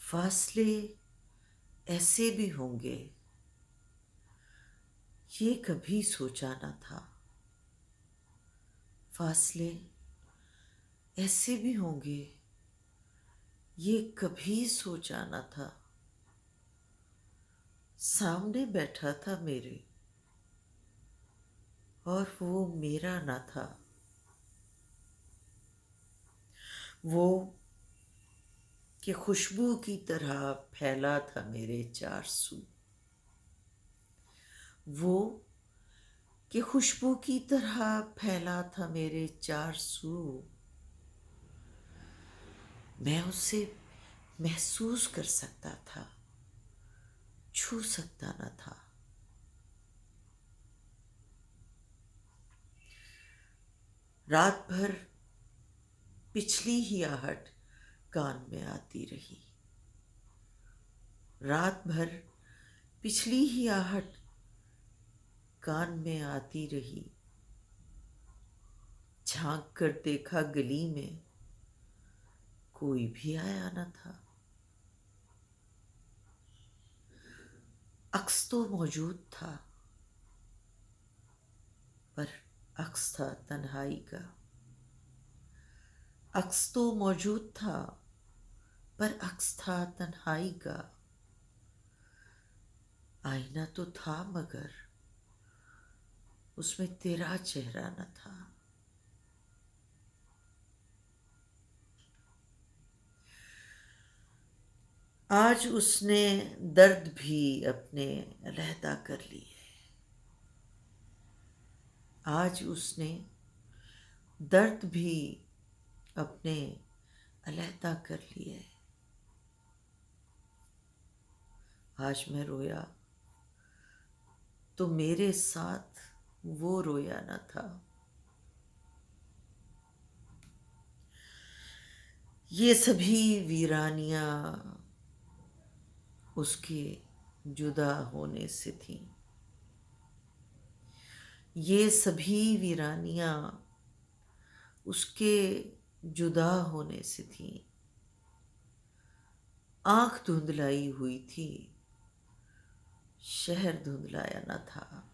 फासले ऐसे भी होंगे, ये कभी सोचा न था। फासले ऐसे भी होंगे, ये कभी सोचा न था। सामने बैठा था मेरे और वो मेरा न था। वो कि खुशबू की तरह फैला था मेरे चार सू। वो कि खुशबू की तरह फैला था मेरे चार सू। मैं उसे महसूस कर सकता था, छू सकता न था। रात भर पिछली ही आहट कान में आती रही। रात भर पिछली ही आहट कान में आती रही। झांक कर देखा गली में, कोई भी आया न था। अक्स तो मौजूद था, पर अक्स था तन्हाई का। अक्स तो मौजूद था, पर अक्स था तन्हाई का। आईना तो था मगर उसमें तेरा चेहरा न था। आज उसने दर्द भी अपने अलहदा कर लिए। आज उसने दर्द भी अपने अलहदा कर लिए। आज मैं रोया तो मेरे साथ वो रोया न था। ये सभी वीरानियां उसके जुदा होने से थीं। ये सभी वीरानियां उसके जुदा होने से थीं। आंख धुंधलाई हुई थी, शहर धुंधलाया न था।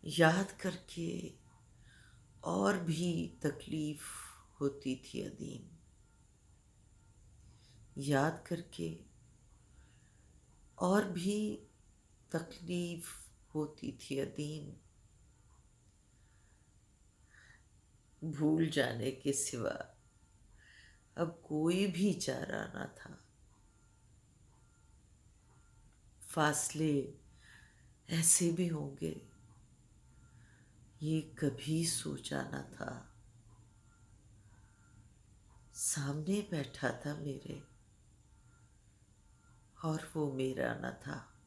याद करके और भी तकलीफ होती थी अदीम। याद करके और भी तकलीफ होती थी अदीम। भूल जाने के सिवा अब कोई भी चारा न था। फासले ऐसे भी होंगे, ये कभी सोचा न था। सामने बैठा था मेरे और वो मेरा न था।